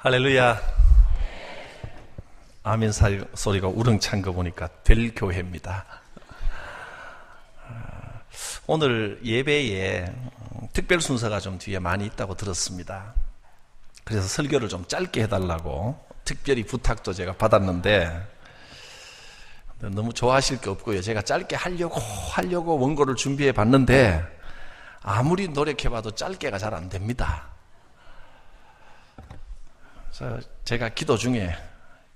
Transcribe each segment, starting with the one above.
할렐루야. 아멘 소리가 우렁찬 거 보니까 될 교회입니다. 오늘 예배에 특별 순서가 좀 뒤에 많이 있다고 들었습니다. 그래서 설교를 좀 짧게 해달라고 특별히 부탁도 제가 받았는데 너무 좋아하실 게 없고요. 제가 짧게 하려고 원고를 준비해 봤는데 아무리 노력해봐도 짧게가 잘 안 됩니다. 그래서 제가 기도 중에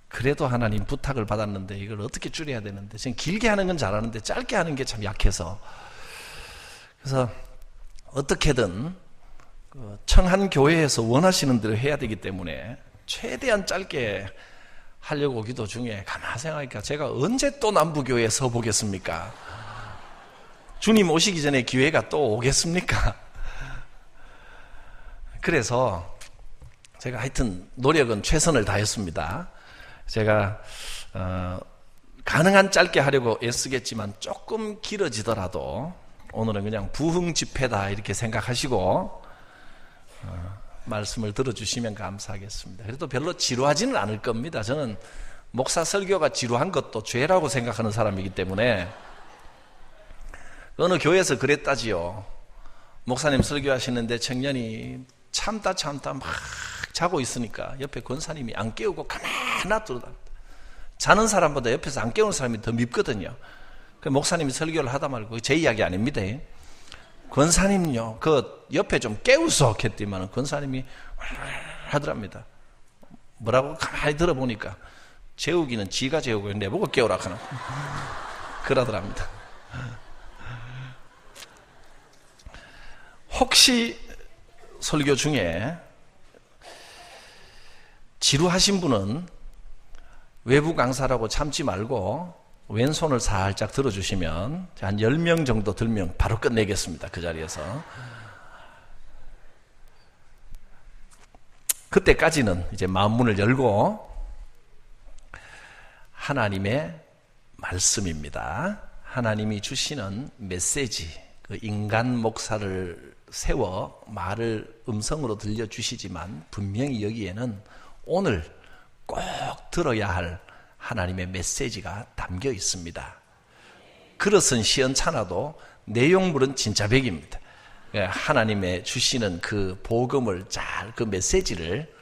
그래도 하나님 부탁을 받았는데 이걸 어떻게 줄여야 되는데 지금 길게 하는 건 잘하는데 짧게 하는 게 참 약해서 그래서 어떻게든 청한 교회에서 원하시는 대로 해야 되기 때문에 최대한 짧게 하려고 기도 중에 가만히 생각하니까 제가 언제 또 남부교회에 서 보겠습니까? 주님 오시기 전에 기회가 또 오겠습니까? 그래서 제가 하여튼 노력은 최선을 다했습니다. 제가 가능한 짧게 하려고 애쓰겠지만 조금 길어지더라도 오늘은 그냥 부흥 집회다 이렇게 생각하시고 말씀을 들어주시면 감사하겠습니다. 그래도 별로 지루하지는 않을 겁니다. 저는 목사 설교가 지루한 것도 죄라고 생각하는 사람이기 때문에 어느 교회에서 그랬다지요. 목사님 설교하시는데 청년이 참다 막 자고 있으니까 옆에 권사님이 안 깨우고 가만히 놔두다. 자는 사람보다 옆에서 안 깨우는 사람이 더 밉거든요. 그 목사님이 설교를 하다 말고 제 이야기 아닙니다. 권사님요, 그 옆에 좀 깨우소 했더니만 권사님이 하더랍니다. 뭐라고 가만히 들어보니까 재우기는 지가 재우고 내보고 깨우라 하나 그러더랍니다. 혹시 설교 중에 지루하신 분은 외부 강사라고 참지 말고 왼손을 살짝 들어주시면 한 10명 정도 들면 바로 끝내겠습니다. 그 자리에서. 그때까지는 이제 마음문을 열고 하나님의 말씀입니다. 하나님이 주시는 메시지, 그 인간 목사를 세워 말을 음성으로 들려주시지만 분명히 여기에는 오늘 꼭 들어야 할 하나님의 메시지가 담겨 있습니다. 그릇은 시원찮아도 내용물은 진짜 백입니다. 하나님의 주시는 그 복음을 그 메시지를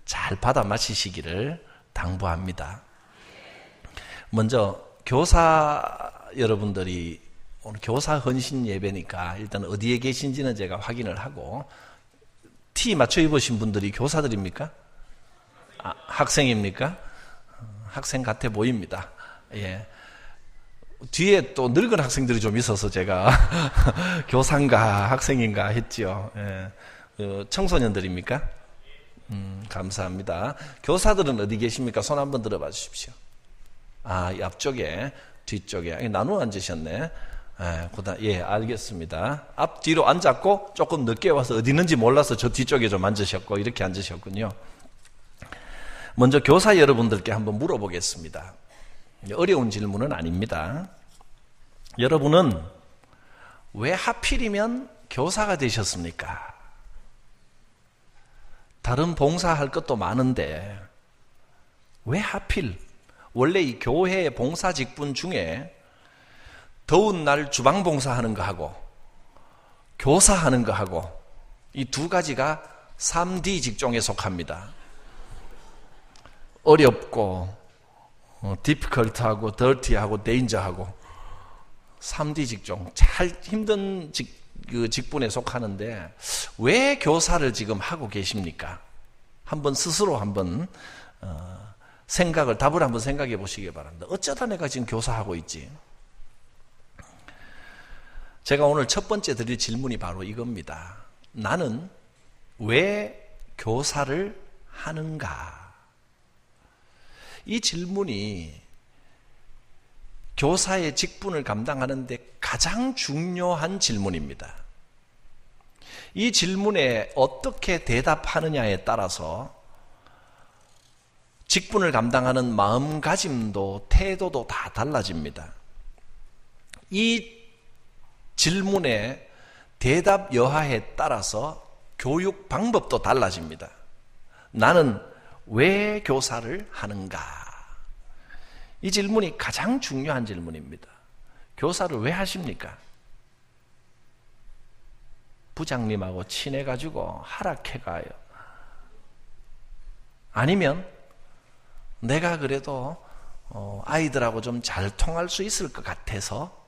잘 받아 마치시기를 당부합니다. 먼저 교사 여러분들이 오늘 교사 헌신 예배니까 일단 어디에 계신지는 제가 확인을 하고 티 맞춰 입으신 분들이 교사들입니까? 학생입니까? 학생 같아 보입니다. 예. 뒤에 또 늙은 학생들이 좀 있어서 제가 교사인가 학생인가 했지요. 예. 청소년들입니까? 감사합니다. 교사들은 어디 계십니까? 손 한번 들어봐 주십시오. 앞쪽에, 뒤쪽에. 나누어 앉으셨네. 예, 알겠습니다. 앞뒤로 앉았고 조금 늦게 와서 어디 있는지 몰라서 저 뒤쪽에 좀 앉으셨고 이렇게 앉으셨군요. 먼저 교사 여러분들께 한번 물어보겠습니다. 어려운 질문은 아닙니다. 여러분은 왜 하필이면 교사가 되셨습니까? 다른 봉사할 것도 많은데 왜 하필? 원래 이 교회 봉사 직분 중에 더운 날 주방 봉사하는 거 하고 교사하는 거 하고 이 두 가지가 3D 직종에 속합니다. 어렵고 difficult하고 dirty하고 danger하고 3D 직종 잘 힘든 직분에 속하는데 왜 교사를 지금 하고 계십니까? 한번 스스로 한번 답을 한번 생각해 보시기 바랍니다. 어쩌다 내가 지금 교사하고 있지? 제가 오늘 첫 번째 드릴 질문이 바로 이겁니다. 나는 왜 교사를 하는가? 이 질문이 교사의 직분을 감당하는 데 가장 중요한 질문입니다. 이 질문에 어떻게 대답하느냐에 따라서 직분을 감당하는 마음가짐도 태도도 다 달라집니다. 이 질문의 대답 여하에 따라서 교육 방법도 달라집니다. 나는 왜 교사를 하는가? 이 질문이 가장 중요한 질문입니다. 교사를 왜 하십니까? 부장님하고 친해가지고 하락해가요. 아니면 내가 그래도 아이들하고 좀 잘 통할 수 있을 것 같아서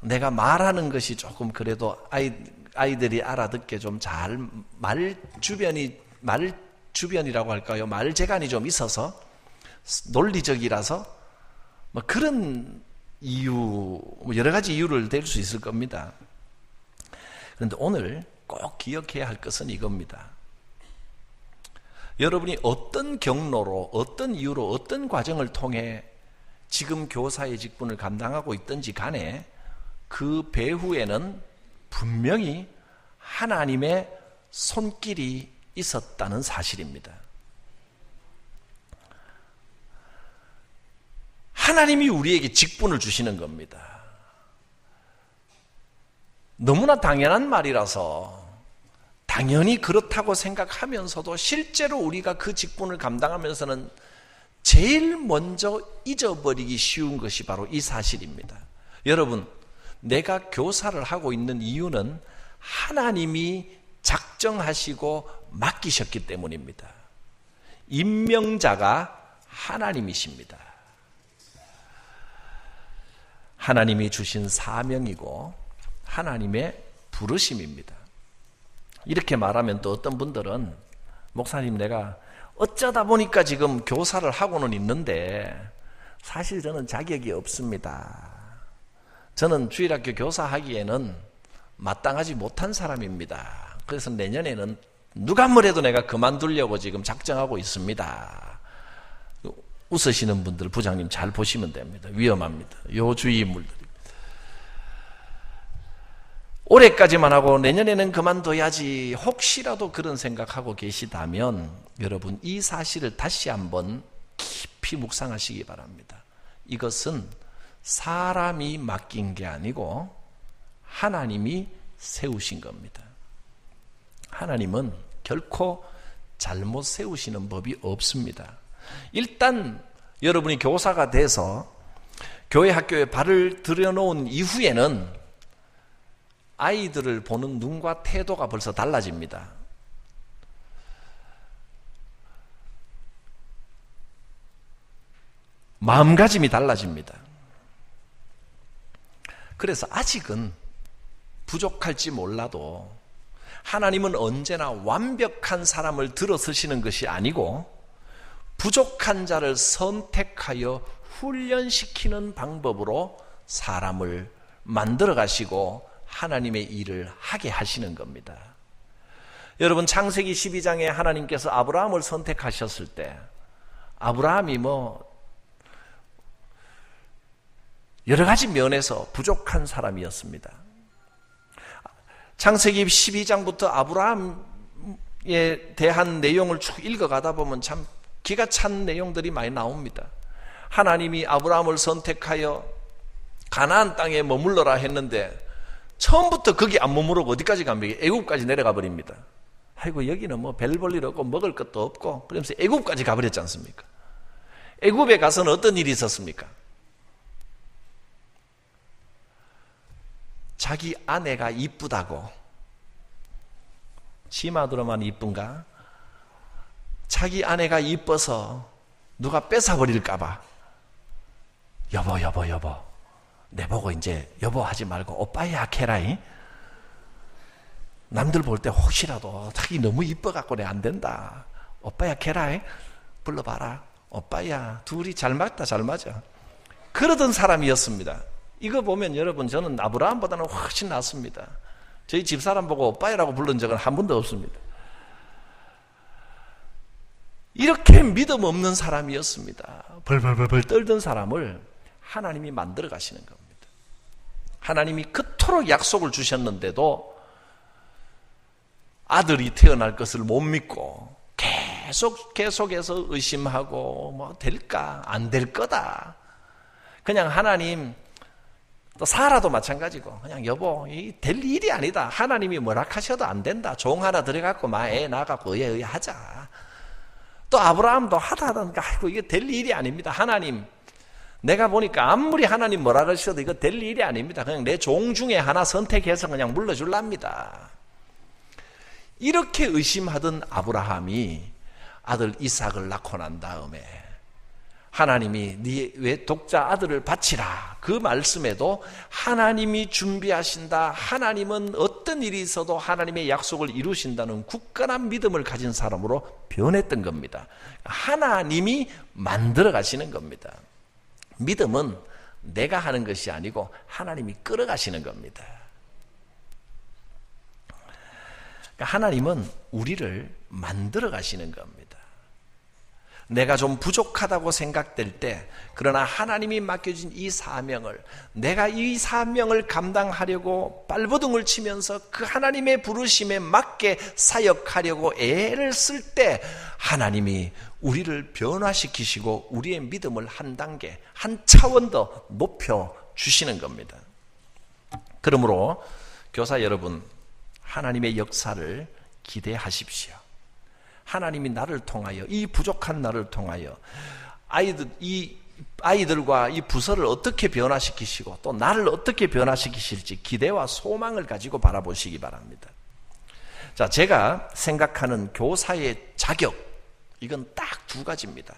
내가 말하는 것이 조금 그래도 아이들이 알아듣게 좀 잘 말 주변이라고 할까요? 말 재간이 좀 있어서 논리적이라서 뭐 그런 이유, 여러 가지 이유를 댈 수 있을 겁니다. 그런데 오늘 꼭 기억해야 할 것은 이겁니다. 여러분이 어떤 경로로, 어떤 이유로, 어떤 과정을 통해 지금 교사의 직분을 감당하고 있든지 간에 그 배후에는 분명히 하나님의 손길이 있었다는 사실입니다. 하나님이 우리에게 직분을 주시는 겁니다. 너무나 당연한 말이라서 당연히 그렇다고 생각하면서도 실제로 우리가 그 직분을 감당하면서는 제일 먼저 잊어버리기 쉬운 것이 바로 이 사실입니다. 여러분, 내가 교사를 하고 있는 이유는 하나님이 작정하시고 맡기셨기 때문입니다. 임명자가 하나님이십니다. 하나님이 주신 사명이고 하나님의 부르심입니다. 이렇게 말하면 또 어떤 분들은 목사님, 내가 어쩌다 보니까 지금 교사를 하고는 있는데 사실 저는 자격이 없습니다. 저는 주일학교 교사하기에는 마땅하지 못한 사람입니다. 그래서 내년에는 누가 뭐래도 내가 그만두려고 지금 작정하고 있습니다. 웃으시는 분들 부장님 잘 보시면 됩니다. 위험합니다. 요 주위 인물들이. 올해까지만 하고 내년에는 그만둬야지 혹시라도 그런 생각하고 계시다면 여러분, 이 사실을 다시 한번 깊이 묵상하시기 바랍니다. 이것은 사람이 맡긴 게 아니고 하나님이 세우신 겁니다. 하나님은 결코 잘못 세우시는 법이 없습니다. 일단 여러분이 교사가 돼서 교회 학교에 발을 들여놓은 이후에는 아이들을 보는 눈과 태도가 벌써 달라집니다. 마음가짐이 달라집니다. 그래서 아직은 부족할지 몰라도 하나님은 언제나 완벽한 사람을 들어서시는 것이 아니고 부족한 자를 선택하여 훈련시키는 방법으로 사람을 만들어 가시고 하나님의 일을 하게 하시는 겁니다. 여러분, 창세기 12장에 하나님께서 아브라함을 선택하셨을 때 아브라함이 여러 가지 면에서 부족한 사람이었습니다. 창세기 12장부터 아브라함에 대한 내용을 쭉 읽어가다 보면 참 기가 찬 내용들이 많이 나옵니다. 하나님이 아브라함을 선택하여 가나안 땅에 머물러라 했는데 처음부터 거기 안 머무르고 어디까지 갑니까? 애굽까지 내려가 버립니다. 아이고, 여기는 별 볼 일 없고 먹을 것도 없고 그러면서 애굽까지 가버렸지 않습니까? 애굽에 가서는 어떤 일이 있었습니까? 자기 아내가 이쁘다고, 치마들어만 이쁜가? 자기 아내가 이뻐서 누가 뺏어버릴까봐 여보 내보고 이제 여보 하지 말고 오빠야 캐라이. 남들 볼 때 혹시라도 자기 너무 이뻐갖고 내 안 된다, 오빠야 캐라이 불러봐라, 오빠야 둘이 잘 맞다 잘 맞아, 그러던 사람이었습니다. 이거 보면 여러분, 저는 아브라함보다는 훨씬 낫습니다. 저희 집사람 보고 오빠야라고 부른 적은 한 번도 없습니다. 이렇게 믿음 없는 사람이었습니다. 벌벌벌 떨던 사람을 하나님이 만들어 가시는 겁니다. 하나님이 그토록 약속을 주셨는데도 아들이 태어날 것을 못 믿고 계속해서 의심하고 될까 안 될 거다. 그냥 하나님, 또 사라도 마찬가지고 그냥 여보 될 일이 아니다, 하나님이 뭐라 하셔도 안 된다, 종 하나 들여갖고 애 낳아갖고 의에 하자. 또 아브라함도 하다하다니까 아이고 이게 될 일이 아닙니다. 하나님, 내가 보니까 아무리 하나님 뭐라 그러셔도 이거 될 일이 아닙니다. 그냥 내 종 중에 하나 선택해서 그냥 물러줄랍니다. 이렇게 의심하던 아브라함이 아들 이삭을 낳고 난 다음에 하나님이 네 왜 독자 아들을 바치라 그 말씀에도 하나님이 준비하신다, 하나님은 어떤 일이 있어도 하나님의 약속을 이루신다는 굳건한 믿음을 가진 사람으로 변했던 겁니다. 하나님이 만들어 가시는 겁니다. 믿음은 내가 하는 것이 아니고 하나님이 끌어가시는 겁니다. 하나님은 우리를 만들어 가시는 겁니다. 내가 좀 부족하다고 생각될 때, 그러나 하나님이 맡겨준 이 사명을, 내가 이 사명을 감당하려고 발버둥을 치면서 그 하나님의 부르심에 맞게 사역하려고 애를 쓸 때 하나님이 우리를 변화시키시고 우리의 믿음을 한 단계, 한 차원 더 높여주시는 겁니다. 그러므로 교사 여러분, 하나님의 역사를 기대하십시오. 하나님이 나를 통하여, 이 부족한 나를 통하여 이 아이들과 이 부서를 어떻게 변화시키시고 또 나를 어떻게 변화시키실지 기대와 소망을 가지고 바라보시기 바랍니다. 자, 제가 생각하는 교사의 자격, 이건 딱 두 가지입니다.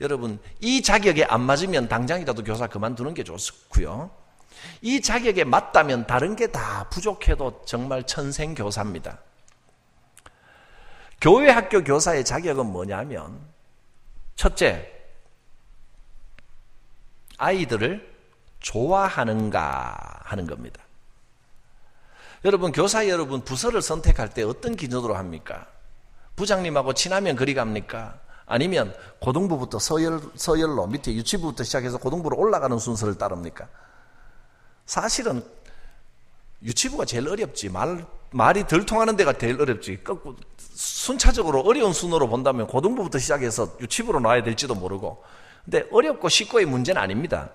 여러분, 이 자격에 안 맞으면 당장이라도 교사 그만두는 게 좋고요. 이 자격에 맞다면 다른 게 다 부족해도 정말 천생교사입니다. 교회 학교 교사의 자격은 뭐냐면, 첫째, 아이들을 좋아하는가 하는 겁니다. 여러분, 교사 여러분 부서를 선택할 때 어떤 기준으로 합니까? 부장님하고 친하면 그리 갑니까? 아니면 고등부부터 서열로 밑에 유치부부터 시작해서 고등부로 올라가는 순서를 따릅니까? 사실은 유치부가 제일 어렵지. 말이 덜 통하는 데가 제일 어렵지. 순차적으로 어려운 순으로 본다면 고등부부터 시작해서 유치부로 놔야 될지도 모르고. 근데 어렵고 쉽고의 문제는 아닙니다.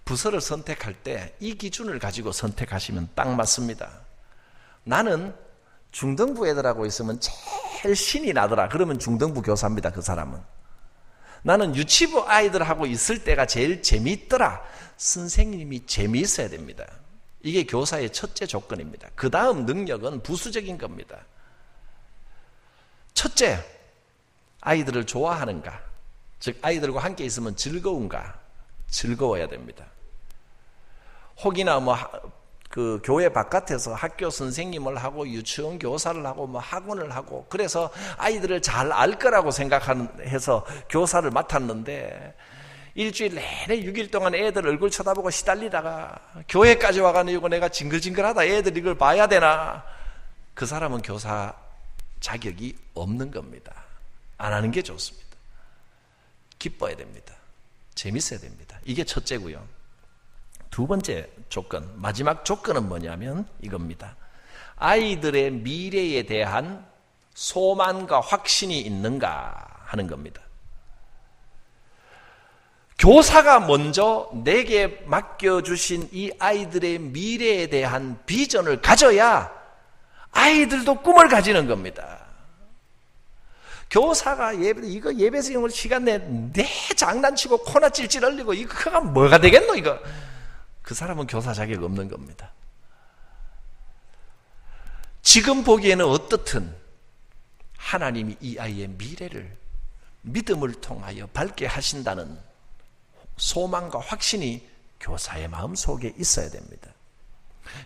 부서를 선택할 때 이 기준을 가지고 선택하시면 딱 맞습니다. 나는 중등부 애들하고 있으면 제일 신이 나더라. 그러면 중등부 교사입니다. 그 사람은. 나는 유치부 아이들하고 있을 때가 제일 재미있더라. 선생님이 재미있어야 됩니다. 이게 교사의 첫째 조건입니다. 그 다음 능력은 부수적인 겁니다. 첫째, 아이들을 좋아하는가? 즉 아이들과 함께 있으면 즐거운가? 즐거워야 됩니다. 혹이나 그 교회 바깥에서 학교 선생님을 하고 유치원 교사를 하고 학원을 하고 그래서 아이들을 잘 알 거라고 생각해서 교사를 맡았는데 일주일 내내 6일 동안 애들 얼굴 쳐다보고 시달리다가 교회까지 와가지고 내가 징글징글하다, 애들 이걸 봐야 되나? 그 사람은 교사 자격이 없는 겁니다. 안 하는 게 좋습니다. 기뻐야 됩니다. 재밌어야 됩니다. 이게 첫째고요. 두 번째 조건, 마지막 조건은 뭐냐면 이겁니다. 아이들의 미래에 대한 소망과 확신이 있는가 하는 겁니다. 교사가 먼저 내게 맡겨주신 이 아이들의 미래에 대한 비전을 가져야 아이들도 꿈을 가지는 겁니다. 교사가 예배생활 시간 내 장난치고 코나 찔찔 흘리고 이거가 뭐가 되겠노 이거? 그 사람은 교사 자격 없는 겁니다. 지금 보기에는 어떻든 하나님이 이 아이의 미래를 믿음을 통하여 밝게 하신다는 소망과 확신이 교사의 마음속에 있어야 됩니다.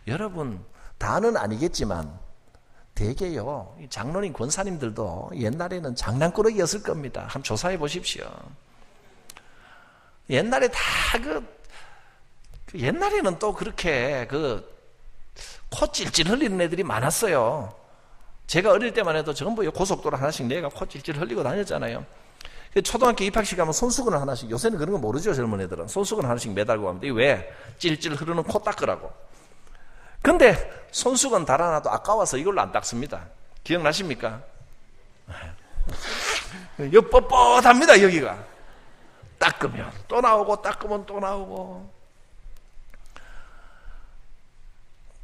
여러분, 다는 아니겠지만 대개요, 장로님, 권사님들도 옛날에는 장난꾸러기였을 겁니다. 한번 조사해 보십시오. 옛날에 옛날에는 또 그렇게 코 찔찔 흘리는 애들이 많았어요. 제가 어릴 때만 해도 전부 고속도로 하나씩 내가 코 찔찔 흘리고 다녔잖아요. 초등학교 입학식 가면 손수건을 하나씩, 요새는 그런 거 모르죠, 젊은 애들은. 손수건 하나씩 매달고 갑니다. 이게 왜? 찔찔 흐르는 코 닦으라고. 근데 손수건 달아놔도 아까워서 이걸로 안 닦습니다. 기억나십니까? 여기 뻣뻣합니다, 여기가. 닦으면 또 나오고 닦으면 또 나오고.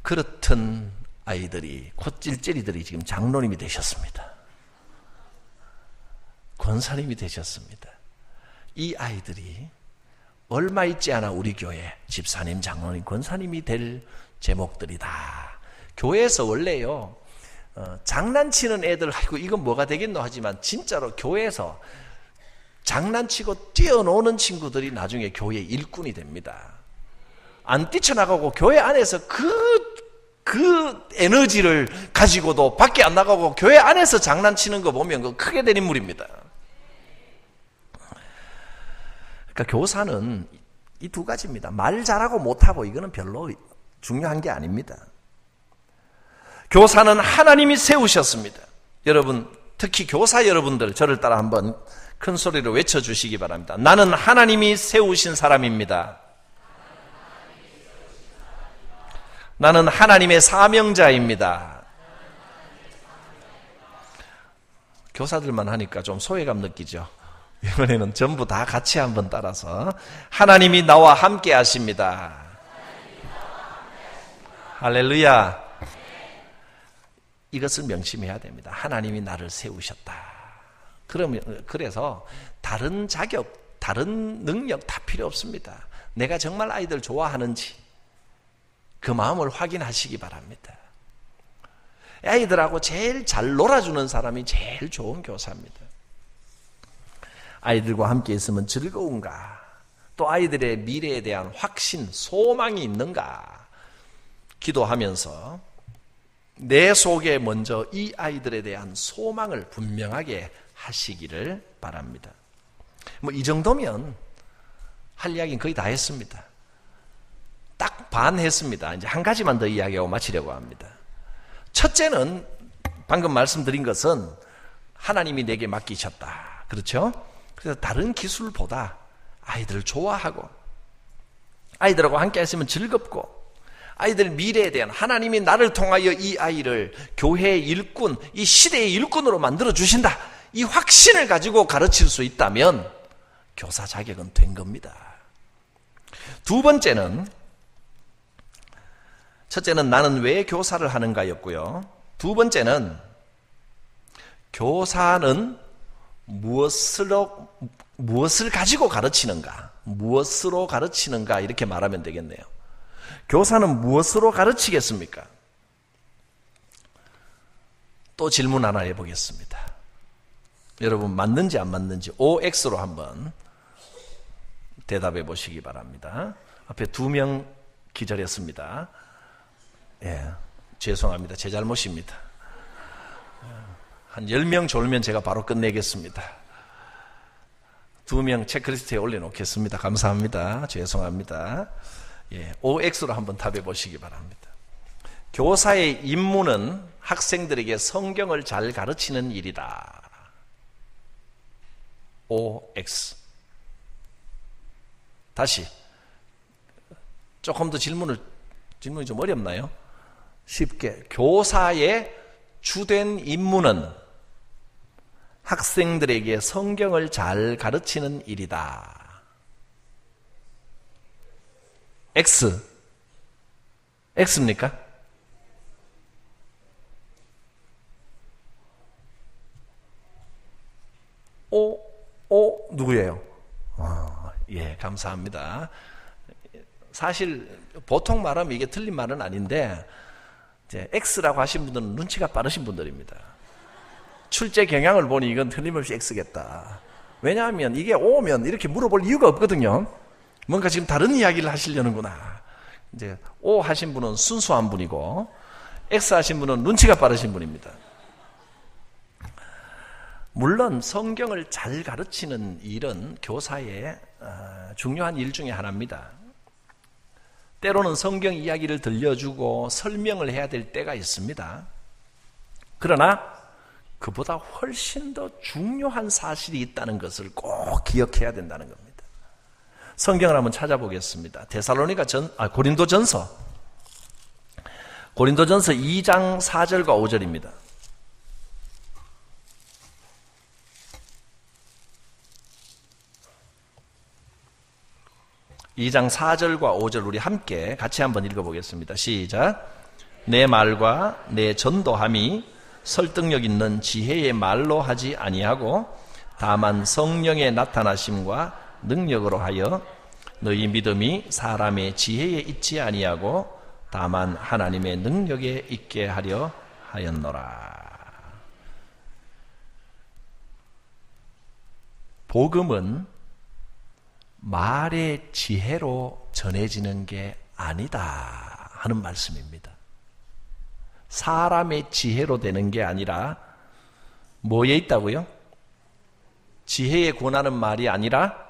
그렇던 아이들이, 콧찔찔이들이 지금 장로님이 되셨습니다. 권사님이 되셨습니다. 이 아이들이 얼마 있지 않아 우리 교회 집사님, 장로님, 권사님이 될 제목들이다. 교회에서 원래요 장난치는 애들 아이고 이건 뭐가 되겠노 하지만 진짜로 교회에서 장난치고 뛰어노는 친구들이 나중에 교회 일꾼이 됩니다. 안 뛰쳐나가고 교회 안에서 그 에너지를 가지고도 밖에 안 나가고 교회 안에서 장난치는 거 보면 그 크게 된 인물입니다. 그러니까 교사는 이 두 가지입니다. 말 잘하고 못하고 이거는 별로 중요한 게 아닙니다. 교사는 하나님이 세우셨습니다. 여러분, 특히 교사 여러분들 저를 따라 한번 큰 소리로 외쳐주시기 바랍니다. 나는 하나님이 세우신 사람입니다. 나는 하나님의 사명자입니다. 교사들만 하니까 좀 소외감 느끼죠. 이번에는 전부 다 같이 한번 따라서 하나님이 나와 함께 하십니다. 할렐루야. 이것을 명심해야 됩니다. 하나님이 나를 세우셨다. 그래서 다른 자격, 다른 능력 다 필요 없습니다. 내가 정말 아이들 좋아하는지 그 마음을 확인하시기 바랍니다. 아이들하고 제일 잘 놀아주는 사람이 제일 좋은 교사입니다. 아이들과 함께 있으면 즐거운가? 또 아이들의 미래에 대한 확신, 소망이 있는가? 기도하면서 내 속에 먼저 이 아이들에 대한 소망을 분명하게 하시기를 바랍니다. 뭐 이 정도면 할 이야기는 거의 다 했습니다. 딱 반 했습니다. 이제 한 가지만 더 이야기하고 마치려고 합니다. 첫째는 방금 말씀드린 것은 하나님이 내게 맡기셨다. 그렇죠? 그래서 다른 기술보다 아이들을 좋아하고 아이들하고 함께 했으면 즐겁고 아이들 미래에 대한 하나님이 나를 통하여 이 아이를 교회의 일꾼, 이 시대의 일꾼으로 만들어 주신다. 이 확신을 가지고 가르칠 수 있다면 교사 자격은 된 겁니다. 두 번째는 첫째는 나는 왜 교사를 하는가였고요. 두 번째는 교사는 무엇을 가지고 가르치는가, 무엇으로 가르치는가 이렇게 말하면 되겠네요. 교사는 무엇으로 가르치겠습니까? 또 질문 하나 해보겠습니다. 여러분 맞는지 안 맞는지 OX로 한번 대답해 보시기 바랍니다. 앞에 2명 기절했습니다. 예, 죄송합니다. 제 잘못입니다. 한 10명 졸면 제가 바로 끝내겠습니다. 2명 체크리스트에 올려놓겠습니다. 감사합니다. 죄송합니다. 예, OX로 한번 답해 보시기 바랍니다. 교사의 임무는 학생들에게 성경을 잘 가르치는 일이다. OX. 다시 조금 더 질문이 좀 어렵나요? 쉽게 교사의 주된 임무는 학생들에게 성경을 잘 가르치는 일이다. X. X입니까? O 누구예요? 예, 감사합니다. 사실 보통 말하면 이게 틀린 말은 아닌데 이제 X라고 하신 분들은 눈치가 빠르신 분들입니다. 출제 경향을 보니 이건 틀림없이 X겠다. 왜냐하면 이게 O면 이렇게 물어볼 이유가 없거든요. 뭔가 지금 다른 이야기를 하시려는구나. 이제 O 하신 분은 순수한 분이고 X 하신 분은 눈치가 빠르신 분입니다. 물론 성경을 잘 가르치는 일은 교사의 중요한 일 중에 하나입니다. 때로는 성경 이야기를 들려주고 설명을 해야 될 때가 있습니다. 그러나 그보다 훨씬 더 중요한 사실이 있다는 것을 꼭 기억해야 된다는 겁니다. 성경을 한번 찾아보겠습니다. 고린도전서 2장 4절과 5절입니다. 2장 4절과 5절 우리 함께 같이 한번 읽어보겠습니다. 시작. 내 말과 내 전도함이 설득력 있는 지혜의 말로 하지 아니하고 다만 성령의 나타나심과 능력으로 하여 너희 믿음이 사람의 지혜에 있지 아니하고 다만 하나님의 능력에 있게 하려 하였노라. 복음은 말의 지혜로 전해지는 게 아니다 하는 말씀입니다. 사람의 지혜로 되는 게 아니라 뭐에 있다고요? 지혜에 권하는 말이 아니라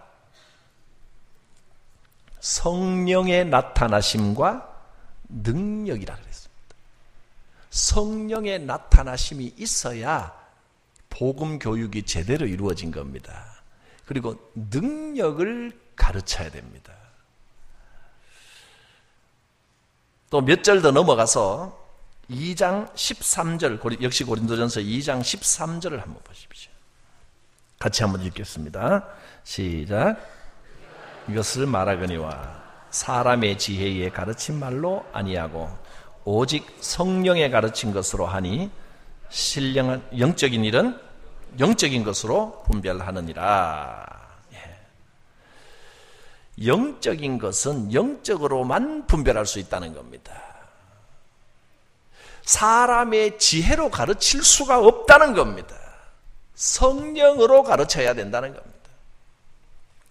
성령의 나타나심과 능력이라 그랬습니다. 성령의 나타나심이 있어야 복음 교육이 제대로 이루어진 겁니다. 그리고 능력을 가르쳐야 됩니다. 또 몇 절 더 넘어가서 2장 13절, 역시 고린도전서 2장 13절을 한번 보십시오. 같이 한번 읽겠습니다. 시작. 이것을 말하거니와 사람의 지혜에 가르친 말로 아니하고 오직 성령에 가르친 것으로 하니 신령한 영적인 일은 영적인 것으로 분별하느니라. 영적인 것은 영적으로만 분별할 수 있다는 겁니다. 사람의 지혜로 가르칠 수가 없다는 겁니다. 성령으로 가르쳐야 된다는 겁니다.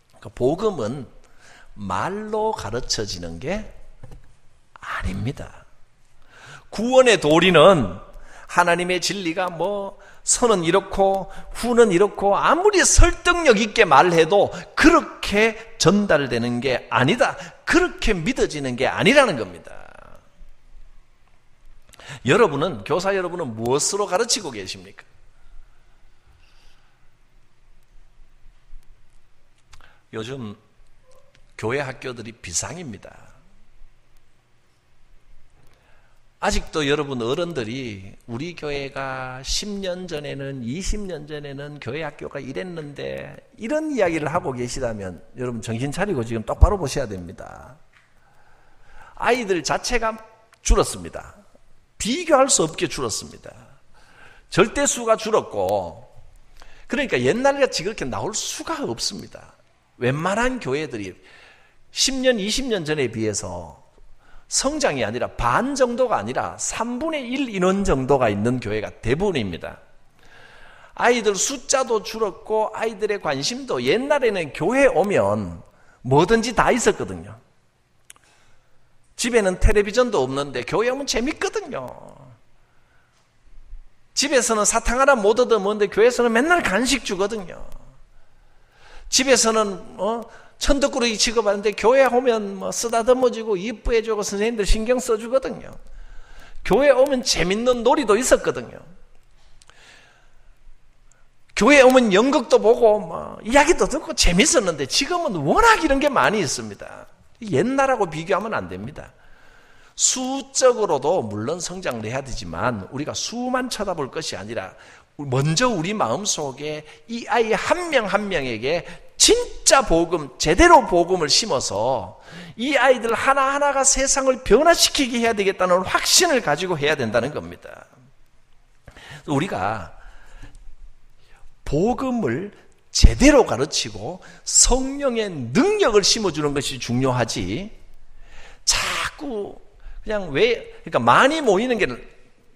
그러니까 복음은 말로 가르쳐지는 게 아닙니다. 구원의 도리는 하나님의 진리가 선은 이렇고 후는 이렇고 아무리 설득력 있게 말해도 그렇게 전달되는 게 아니다. 그렇게 믿어지는 게 아니라는 겁니다. 교사 여러분은 무엇으로 가르치고 계십니까? 요즘 교회 학교들이 비상입니다. 아직도 여러분 어른들이 우리 교회가 10년 전에는 20년 전에는 교회 학교가 이랬는데 이런 이야기를 하고 계시다면 여러분 정신 차리고 지금 똑바로 보셔야 됩니다. 아이들 자체가 줄었습니다. 비교할 수 없게 줄었습니다. 절대수가 줄었고 그러니까 옛날같이 그렇게 나올 수가 없습니다. 웬만한 교회들이 10년, 20년 전에 비해서 성장이 아니라 반 정도가 아니라 3분의 1 인원 정도가 있는 교회가 대부분입니다. 아이들 숫자도 줄었고 아이들의 관심도 옛날에는 교회 오면 뭐든지 다 있었거든요. 집에는 텔레비전도 없는데 교회 오면 재밌거든요. 집에서는 사탕 하나 못 얻어먹는데 교회에서는 맨날 간식 주거든요. 집에서는 천덕꾸러기 취급하는데 교회 오면 쓰다듬어주고 이뻐해주고 선생님들 신경 써주거든요. 교회 오면 재밌는 놀이도 있었거든요. 교회 오면 연극도 보고 이야기도 듣고 재밌었는데 지금은 워낙 이런 게 많이 있습니다. 옛날하고 비교하면 안 됩니다. 수적으로도 물론 성장을 해야 되지만 우리가 수만 쳐다볼 것이 아니라 먼저 우리 마음속에 이 아이 한 명 한 명에게 진짜 복음, 제대로 복음을 심어서 이 아이들 하나하나가 세상을 변화시키게 해야 되겠다는 확신을 가지고 해야 된다는 겁니다. 우리가 복음을 제대로 가르치고 성령의 능력을 심어주는 것이 중요하지 자꾸 그러니까 많이 모이는 게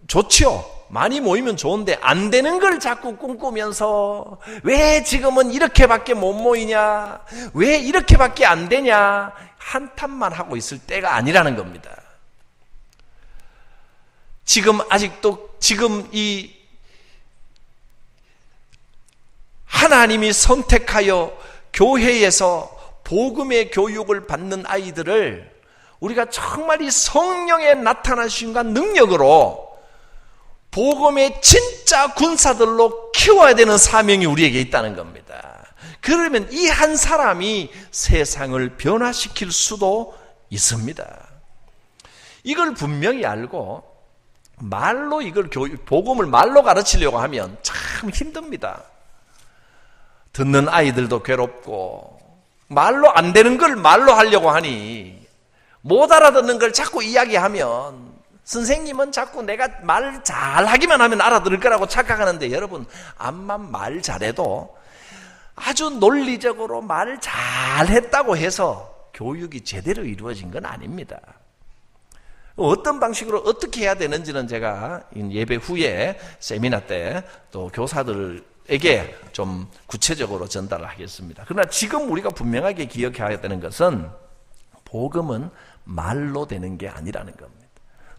좋죠. 많이 모이면 좋은데 안 되는 걸 자꾸 꿈꾸면서 왜 지금은 이렇게밖에 못 모이냐, 왜 이렇게밖에 안 되냐 한탄만 하고 있을 때가 아니라는 겁니다. 지금 이 하나님이 선택하여 교회에서 복음의 교육을 받는 아이들을 우리가 정말 이 성령의 나타나심과 능력으로 복음의 진짜 군사들로 키워야 되는 사명이 우리에게 있다는 겁니다. 그러면 이 한 사람이 세상을 변화시킬 수도 있습니다. 이걸 분명히 알고 복음을 말로 가르치려고 하면 참 힘듭니다. 듣는 아이들도 괴롭고 말로 안 되는 걸 말로 하려고 하니 못 알아듣는 걸 자꾸 이야기하면 선생님은 자꾸 내가 말 잘하기만 하면 알아들을 거라고 착각하는데 여러분 암만 말 잘해도 아주 논리적으로 말을 잘했다고 해서 교육이 제대로 이루어진 건 아닙니다. 어떤 방식으로 어떻게 해야 되는지는 제가 예배 후에 세미나 때 또 교사들에게 좀 구체적으로 전달을 하겠습니다. 그러나 지금 우리가 분명하게 기억해야 되는 것은 복음은 말로 되는 게 아니라는 겁니다.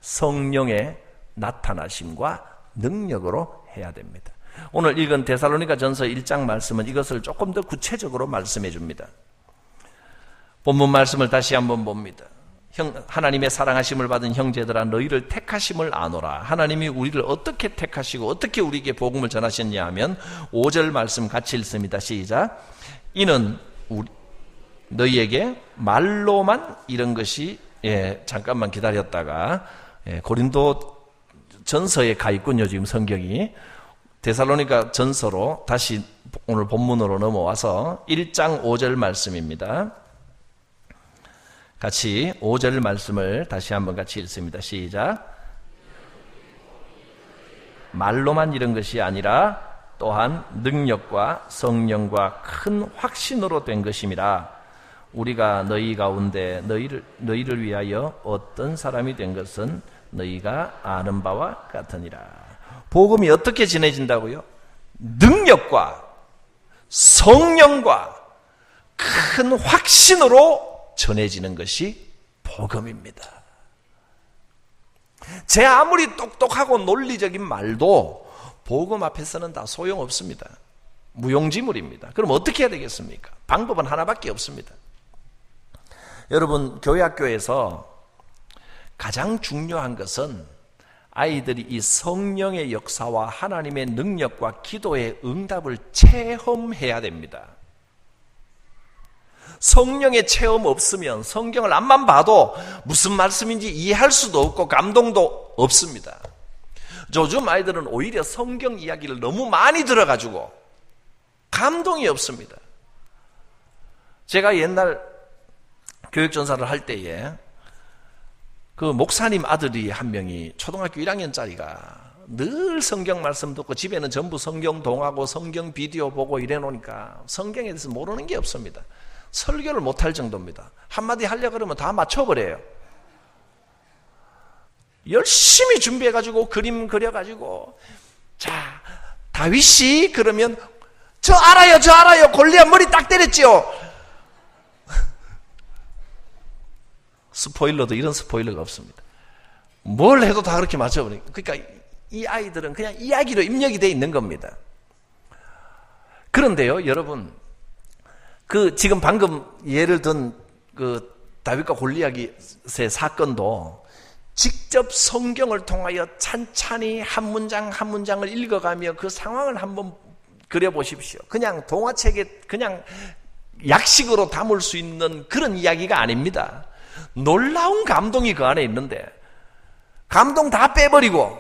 성령의 나타나심과 능력으로 해야 됩니다. 오늘 읽은 데살로니가 전서 1장 말씀은 이것을 조금 더 구체적으로 말씀해 줍니다. 본문 말씀을 다시 한번 봅니다. 하나님의 사랑하심을 받은 형제들아 너희를 택하심을 아노라. 하나님이 우리를 어떻게 택하시고 어떻게 우리에게 복음을 전하셨냐 하면 5절 말씀 같이 읽습니다. 시작. 이는 너희에게 말로만 이런 것이 잠깐만 기다렸다가 고린도 전서에 가 있군요. 지금 성경이 데살로니가 전서로 다시 오늘 본문으로 넘어와서 1장 5절 말씀입니다. 같이 5절 말씀을 다시 한번 같이 읽습니다. 시작. 말로만 이런 것이 아니라 또한 능력과 성령과 큰 확신으로 된 것임이라. 우리가 너희 가운데 너희를 위하여 어떤 사람이 된 것은 너희가 아는 바와 같으니라. 복음이 어떻게 전해진다고요? 능력과 성령과 큰 확신으로 전해지는 것이 복음입니다. 제 아무리 똑똑하고 논리적인 말도 복음 앞에서는 다 소용없습니다. 무용지물입니다. 그럼 어떻게 해야 되겠습니까? 방법은 하나밖에 없습니다. 여러분, 교회 학교에서 가장 중요한 것은 아이들이 이 성령의 역사와 하나님의 능력과 기도의 응답을 체험해야 됩니다. 성령의 체험 없으면 성경을 앞만 봐도 무슨 말씀인지 이해할 수도 없고 감동도 없습니다. 요즘 아이들은 오히려 성경 이야기를 너무 많이 들어가지고 감동이 없습니다. 제가 옛날 교육전사를 할 때에 그 목사님 아들이 한 명이 초등학교 1학년짜리가 늘 성경 말씀 듣고 집에는 전부 성경 동하고 성경 비디오 보고 이래 놓으니까 성경에 대해서 모르는 게 없습니다. 설교를 못할 정도입니다. 한마디 하려고 그러면 다 맞춰버려요. 열심히 준비해가지고 그림 그려가지고 자 다윗이 그러면 저 알아요 골리앗 머리 딱 때렸지요. 스포일러도 이런 스포일러가 없습니다. 뭘 해도 다 그렇게 맞춰버려요. 그러니까 이 아이들은 그냥 이야기로 입력이 돼 있는 겁니다. 그런데요 여러분, 그 지금 방금 예를 든 그 다윗과 골리앗의 사건도 직접 성경을 통하여 찬찬히 한 문장 한 문장을 읽어가며 그 상황을 한번 그려보십시오. 그냥 동화책에 그냥 약식으로 담을 수 있는 그런 이야기가 아닙니다. 놀라운 감동이 그 안에 있는데 감동 다 빼버리고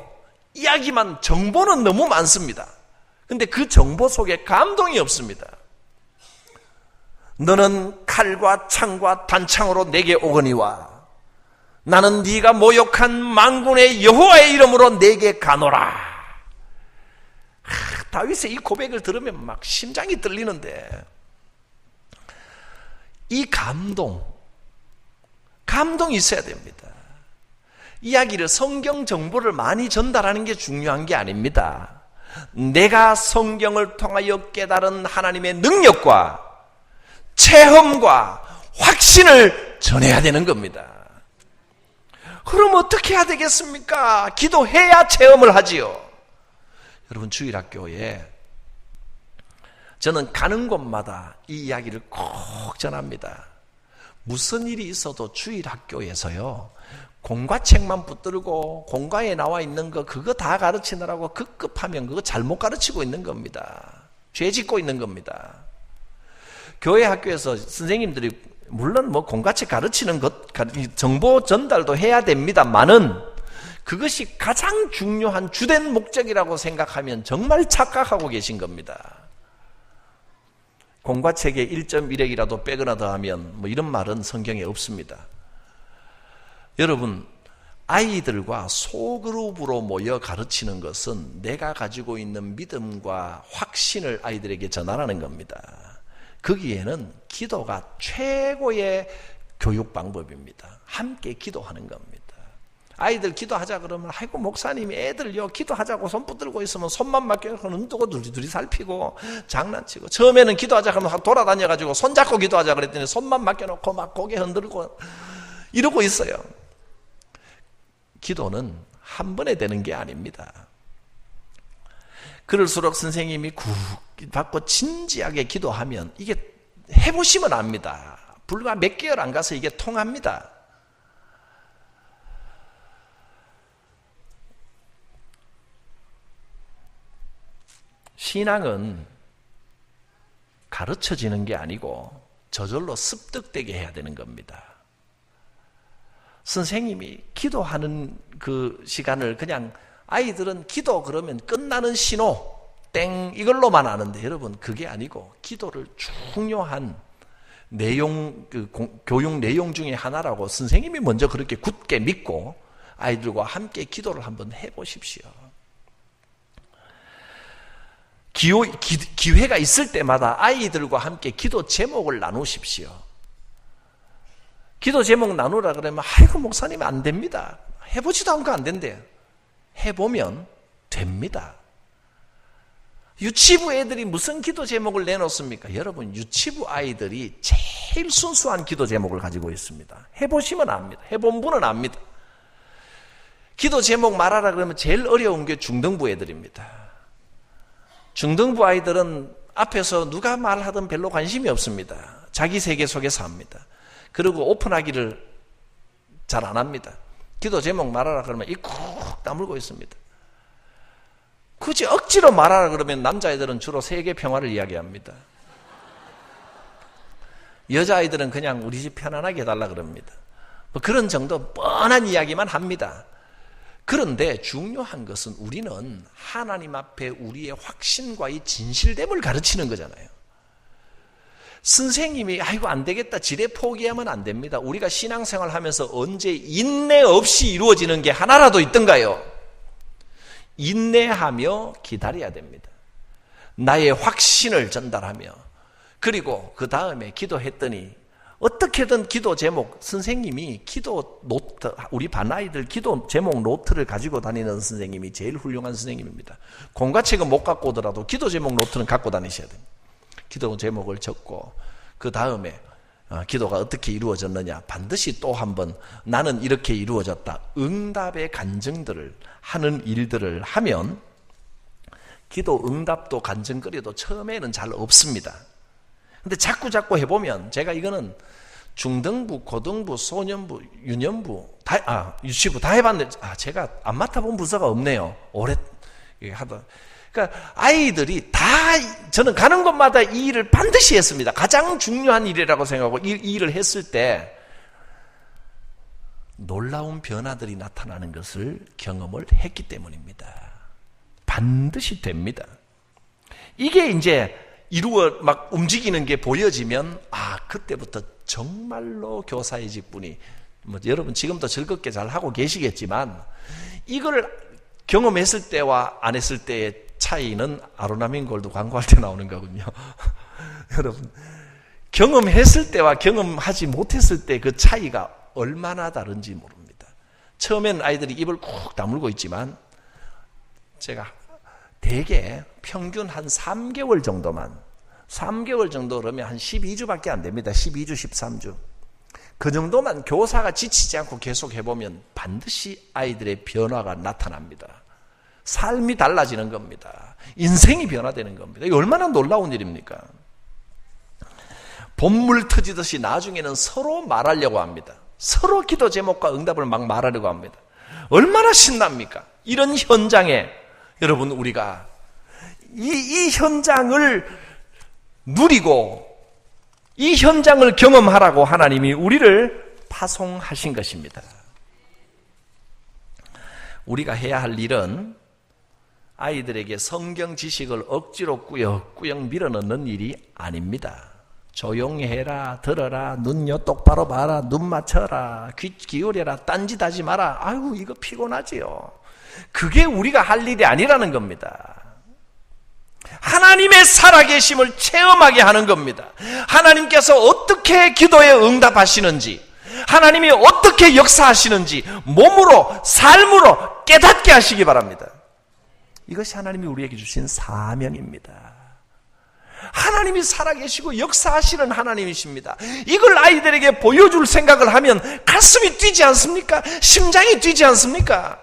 이야기만, 정보는 너무 많습니다. 근데 그 정보 속에 감동이 없습니다. 너는 칼과 창과 단창으로 내게 오거니와 나는 네가 모욕한 만군의 여호와의 이름으로 내게 가노라. 다윗의 이 고백을 들으면 막 심장이 떨리는데 이 감동이 있어야 됩니다. 이야기를, 성경 정보를 많이 전달하는 게 중요한 게 아닙니다. 내가 성경을 통하여 깨달은 하나님의 능력과 체험과 확신을 전해야 되는 겁니다. 그럼 어떻게 해야 되겠습니까? 기도해야 체험을 하지요. 여러분, 주일학교에 저는 가는 곳마다 이 이야기를 꼭 전합니다. 무슨 일이 있어도 주일학교에서요 공과책만 붙들고 공과에 나와 있는 거 그거 다 가르치느라고 급급하면 그거 잘못 가르치고 있는 겁니다. 죄 짓고 있는 겁니다. 교회 학교에서 선생님들이 물론 뭐 공과책 가르치는 것, 정보 전달도 해야 됩니다만은 그것이 가장 중요한 주된 목적이라고 생각하면 정말 착각하고 계신 겁니다. 공과책에 1.1핵이라도 빼거나 더하면 뭐 이런 말은 성경에 없습니다. 여러분, 아이들과 소그룹으로 모여 가르치는 것은 내가 가지고 있는 믿음과 확신을 아이들에게 전하라는 겁니다. 거기에는 기도가 최고의 교육 방법입니다. 함께 기도하는 겁니다. 아이들 기도하자 그러면 아이고 목사님이 애들요 기도하자고 손 붙들고 있으면 손만 맡겨놓고 눈 뜨고 둘이 살피고 장난치고, 처음에는 기도하자 그러면 돌아다녀가지고 손잡고 기도하자 그랬더니 손만 맡겨놓고 막 고개 흔들고 이러고 있어요. 기도는 한 번에 되는 게 아닙니다. 그럴수록 선생님이 꾹 받고 진지하게 기도하면 이게 해보시면 압니다. 불과 몇 개월 안 가서 이게 통합니다. 신앙은 가르쳐지는 게 아니고 저절로 습득되게 해야 되는 겁니다. 선생님이 기도하는 그 시간을 그냥 아이들은 기도 그러면 끝나는 신호 땡 이걸로만 아는데, 여러분 그게 아니고 기도를 중요한 내용, 교육 내용 중에 하나라고 선생님이 먼저 그렇게 굳게 믿고 아이들과 함께 기도를 한번 해보십시오. 기회가 있을 때마다 아이들과 함께 기도 제목을 나누십시오. 기도 제목 나누라 그러면 아이고 목사님 안 됩니다. 해보지도 않고 안 된대요. 해보면 됩니다. 유치부 애들이 무슨 기도 제목을 내놓습니까? 여러분 유치부 아이들이 제일 순수한 기도 제목을 가지고 있습니다. 해보시면 압니다. 해본 분은 압니다. 기도 제목 말하라 그러면 제일 어려운 게 중등부 애들입니다. 중등부 아이들은 앞에서 누가 말하든 별로 관심이 없습니다. 자기 세계 속에서 합니다. 그리고 오픈하기를 잘 안 합니다. 기도 제목 말하라 그러면 입 쿡 다물고 있습니다. 굳이 억지로 말하라 그러면 남자아이들은 주로 세계 평화를 이야기합니다. 여자아이들은 그냥 우리 집 편안하게 해달라 그럽니다. 뭐 그런 정도 뻔한 이야기만 합니다. 그런데 중요한 것은 우리는 하나님 앞에 우리의 확신과의 진실됨을 가르치는 거잖아요. 선생님이 아이고 안 되겠다 지레 포기하면 안 됩니다. 우리가 신앙생활 하면서 언제 인내 없이 이루어지는 게 하나라도 있던가요? 인내하며 기다려야 됩니다. 나의 확신을 전달하며, 그리고 그 다음에 기도했더니 어떻게든 기도 제목, 선생님이 기도 노트, 우리 반 아이들 기도 제목 노트를 가지고 다니는 선생님이 제일 훌륭한 선생님입니다. 공과책은 못 갖고 오더라도 기도 제목 노트는 갖고 다니셔야 됩니다. 기도 제목을 적고 그 다음에 기도가 어떻게 이루어졌느냐 반드시 또 한번 나는 이렇게 이루어졌다 응답의 간증들을 하는 일들을 하면, 기도 응답도 간증거리도 처음에는 잘 없습니다. 근데 자꾸 해보면, 제가 이거는 중등부, 고등부, 소년부, 유년부, 유치부 다 해봤는데, 제가 안 맡아본 부서가 없네요. 오래 하다. 그러니까 아이들이 다, 저는 가는 곳마다 이 일을 반드시 했습니다. 가장 중요한 일이라고 생각하고 이 일을 했을 때 놀라운 변화들이 나타나는 것을 경험을 했기 때문입니다. 반드시 됩니다. 이게 이제 막 움직이는 게 보여지면, 그때부터 정말로 교사의 직분이, 여러분 지금도 즐겁게 잘 하고 계시겠지만, 이걸 경험했을 때와 안 했을 때의 차이는 아로나민골드 광고할 때 나오는 거군요. 여러분, 경험했을 때와 경험하지 못했을 때 그 차이가 얼마나 다른지 모릅니다. 처음에는 아이들이 입을 꾹 다물고 있지만, 제가 대개 평균 한 3개월 정도만, 3개월 정도 그러면 한 12주밖에 안 됩니다. 12주, 13주. 그 정도만 교사가 지치지 않고 계속 해보면 반드시 아이들의 변화가 나타납니다. 삶이 달라지는 겁니다. 인생이 변화되는 겁니다. 이게 얼마나 놀라운 일입니까? 본물 터지듯이 나중에는 서로 말하려고 합니다. 서로 기도 제목과 응답을 막 말하려고 합니다. 얼마나 신납니까? 이런 현장에 여러분, 우리가 이 현장을 누리고 이 현장을 경험하라고 하나님이 우리를 파송하신 것입니다. 우리가 해야 할 일은 아이들에게 성경 지식을 억지로 꾸역꾸역 밀어넣는 일이 아닙니다. 조용히 해라, 들어라, 눈요 똑바로 봐라, 눈 맞춰라, 귀 기울여라, 딴짓하지 마라. 아이고 이거 피곤하지요. 그게 우리가 할 일이 아니라는 겁니다. 하나님의 살아계심을 체험하게 하는 겁니다. 하나님께서 어떻게 기도에 응답하시는지, 하나님이 어떻게 역사하시는지 몸으로, 삶으로 깨닫게 하시기 바랍니다. 이것이 하나님이 우리에게 주신 사명입니다. 하나님이 살아계시고 역사하시는 하나님이십니다. 이걸 아이들에게 보여줄 생각을 하면 가슴이 뛰지 않습니까? 심장이 뛰지 않습니까?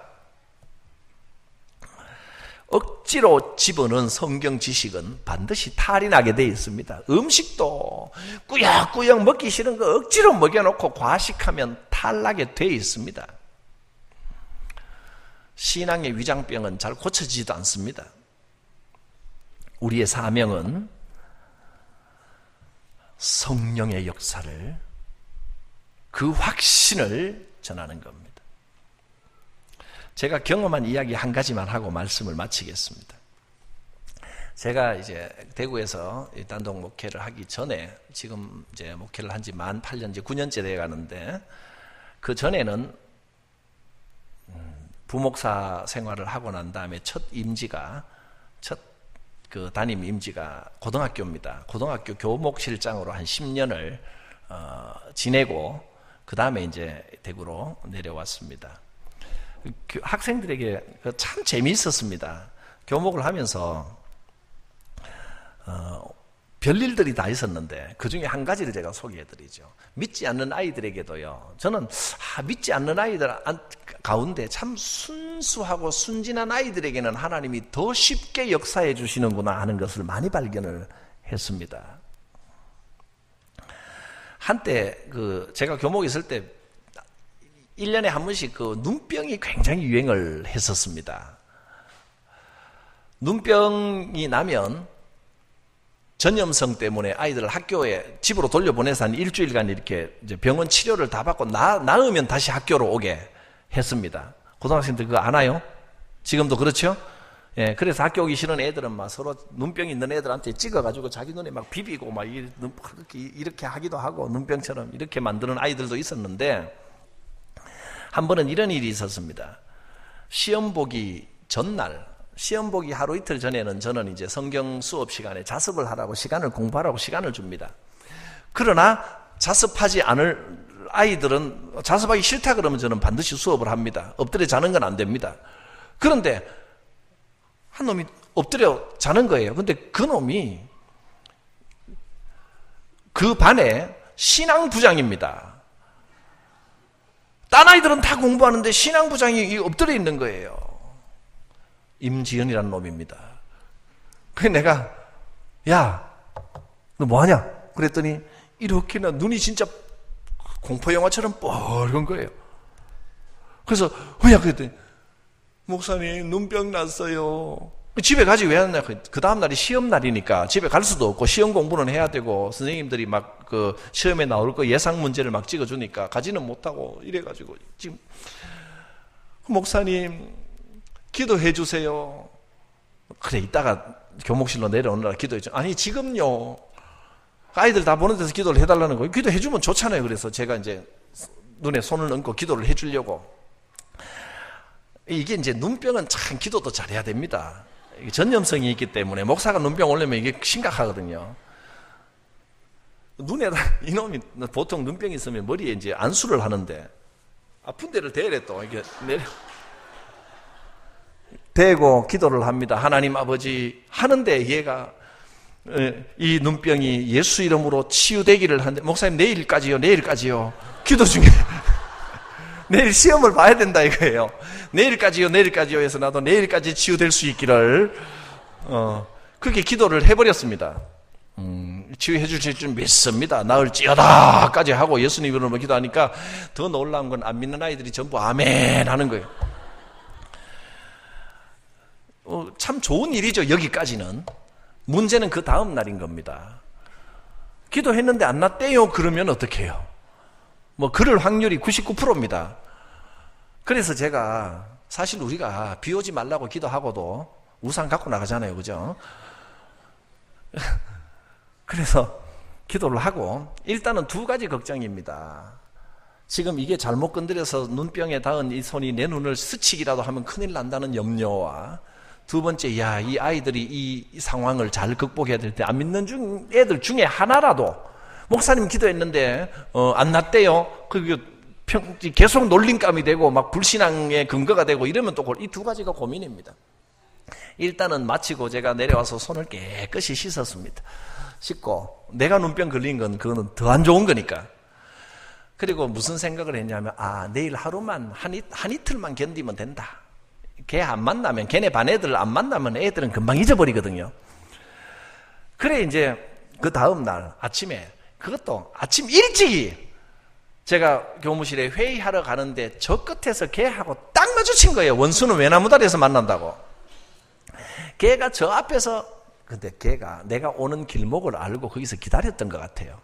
억지로 집어넣은 성경 지식은 반드시 탈이 나게 되어 있습니다. 음식도 꾸역꾸역 먹기 싫은 거 억지로 먹여놓고 과식하면 탈나게 되어 있습니다. 신앙의 위장병은 잘 고쳐지지도 않습니다. 우리의 사명은 성령의 역사를, 그 확신을 전하는 겁니다. 제가 경험한 이야기 한 가지만 하고 말씀을 마치겠습니다. 제가 이제 대구에서 단독 목회를 하기 전에, 지금 이제 목회를 한 지 만 8년, 이제 9년째 되어 가는데, 그 전에는 부목사 생활을 하고 난 다음에 첫 담임 임지가 고등학교입니다. 고등학교 교목실장으로 한 10년을 지내고, 그 다음에 이제 대구로 내려왔습니다. 학생들에게 참 재미있었습니다. 교목을 하면서 별일들이 다 있었는데 그 중에 한 가지를 제가 소개해드리죠. 믿지 않는 아이들에게도요, 저는 믿지 않는 아이들 가운데 참 순수하고 순진한 아이들에게는 하나님이 더 쉽게 역사해 주시는구나 하는 것을 많이 발견을 했습니다. 한때 제가 교목에 있을 때 1년에 한 번씩 눈병이 굉장히 유행을 했었습니다. 눈병이 나면 전염성 때문에 아이들을 학교에 집으로 돌려보내서 한 일주일간 이렇게 이제 병원 치료를 다 받고 나으면 다시 학교로 오게 했습니다. 고등학생들 그거 아나요? 지금도 그렇죠? 예, 그래서 학교 오기 싫은 애들은 막 서로 눈병 있는 애들한테 찍어가지고 자기 눈에 막 비비고 막 이렇게 하기도 하고 눈병처럼 이렇게 만드는 아이들도 있었는데, 한 번은 이런 일이 있었습니다. 시험 보기 전날, 시험 보기 하루 이틀 전에는 저는 이제 성경 수업 시간에 자습을 하라고 공부하라고 시간을 줍니다. 그러나 자습하지 않을 아이들은, 자습하기 싫다 그러면 저는 반드시 수업을 합니다. 엎드려 자는 건 안 됩니다. 그런데 한 놈이 엎드려 자는 거예요. 근데 그 놈이 그 반에 신앙부장입니다. 딴 아이들은 다 공부하는데 신앙부장이 엎드려 있는 거예요. 임지연이라는 놈입니다. 그래서 내가, 야, 너 뭐하냐? 그랬더니 이렇게나 눈이 진짜 공포영화처럼 뻘건 거예요. 그래서 왜야? 그랬더니 목사님 눈병 났어요. 집에 가지 왜 왔냐? 그 다음 날이 시험 날이니까 집에 갈 수도 없고 시험 공부는 해야 되고 선생님들이 막 시험에 나올 거 예상 문제를 막 찍어주니까 가지는 못하고 이래가지고 지금 목사님 기도해 주세요. 그래, 이따가 교목실로 내려오느라 기도해줘. 아니 지금요, 아이들 다 보는 데서 기도를 해달라는 거예요. 기도해 주면 좋잖아요. 그래서 제가 이제 눈에 손을 얹고 기도를 해 주려고. 이게 이제 눈병은 참 기도도 잘해야 됩니다. 전염성이 있기 때문에 목사가 눈병 오려면 이게 심각하거든요. 눈에다, 이놈이 보통 눈병이 있으면 머리에 이제 안수를 하는데 아픈 데를 대래 또 이게 대고 기도를 합니다. 하나님 아버지 하는데 얘가 이 눈병이 예수 이름으로 치유되기를 하는데, 목사님 내일까지요 기도 중에 내일 시험을 봐야 된다 이거예요. 내일까지요 해서 나도 내일까지 치유될 수 있기를 그렇게 기도를 해버렸습니다. 치유해 주실 줄 믿습니다. 나을지어다까지 하고 예수님 이름으로 기도하니까 더 놀라운 건 안 믿는 아이들이 전부 아멘 하는 거예요. 참 좋은 일이죠. 여기까지는. 문제는 그 다음 날인 겁니다. 기도했는데 안 났대요 그러면 어떻게 해요? 그럴 확률이 99%입니다. 그래서 제가, 사실 우리가 비 오지 말라고 기도하고도 우산 갖고 나가잖아요. 그죠? 그래서 기도를 하고, 일단은 두 가지 걱정입니다. 지금 이게 잘못 건드려서 눈병에 닿은 이 손이 내 눈을 스치기라도 하면 큰일 난다는 염려와, 두 번째, 야, 이 아이들이 이 상황을 잘 극복해야 될 때 안 믿는 애들 중에 하나라도 목사님 기도했는데 안 났대요. 계속 놀림감이 되고 막 불신앙의 근거가 되고 이러면 또 이 두 가지가 고민입니다. 일단은 마치고 제가 내려와서 손을 깨끗이 씻었습니다. 씻고 내가 눈병 걸린 건 그거는 더 안 좋은 거니까. 그리고 무슨 생각을 했냐면 내일 하루만 한 이틀만 견디면 된다. 걔 안 만나면 걔네 반 애들 안 만나면 애들은 금방 잊어버리거든요. 그래 이제 그 다음 날 아침에 그것도 아침 일찍이 제가 교무실에 회의하러 가는데 저 끝에서 걔하고 딱 마주친 거예요. 원수는 외나무다리에서 만난다고. 걔가 저 앞에서 근데 걔가 내가 오는 길목을 알고 거기서 기다렸던 것 같아요.